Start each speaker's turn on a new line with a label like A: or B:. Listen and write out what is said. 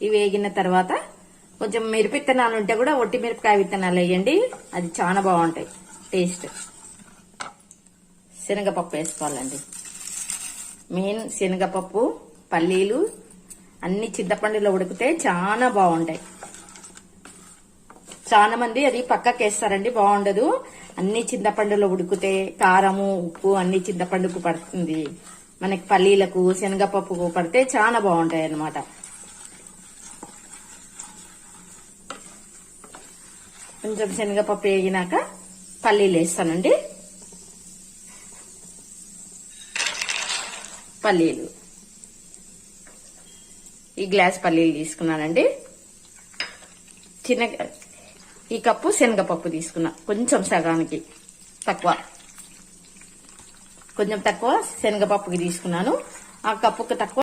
A: ఇవి వేగిన తర్వాత కొంచెం మిరపిత్తనాలు ఉంటే కూడా ఒట్టి మిరపకాయ విత్తనాలు వేయండి, అది చాలా బాగుంటాయి టేస్ట్. శనగపప్పు వేసుకోవాలండి. మెయిన్ శనగపప్పు, పల్లీలు అన్ని చింతపండులో ఉడికితే చాలా బాగుంటాయి. చాలా మంది అది పక్కకి వేస్తారండి, బాగుండదు. అన్ని చింతపండులో ఉడికితే కారము, ఉప్పు అన్ని చింతపండుకు పడుతుంది. మనకి పల్లీలకు, శనగపప్పుకు పడితే చాలా బాగుంటాయి అన్నమాట. కొంచెం శనగపప్పు వేగినాక పల్లీలు వేస్తానండి. పల్లీలు ఈ గ్లాస్ పల్లీలు తీసుకున్నానండి. ఈ కప్పు శనగపప్పు తీసుకున్నా, కొంచెం సగానికి తక్కువ, కొంచెం తక్కువ శనగపప్పుకి తీసుకున్నాను. ఆ కప్పుకి తక్కువ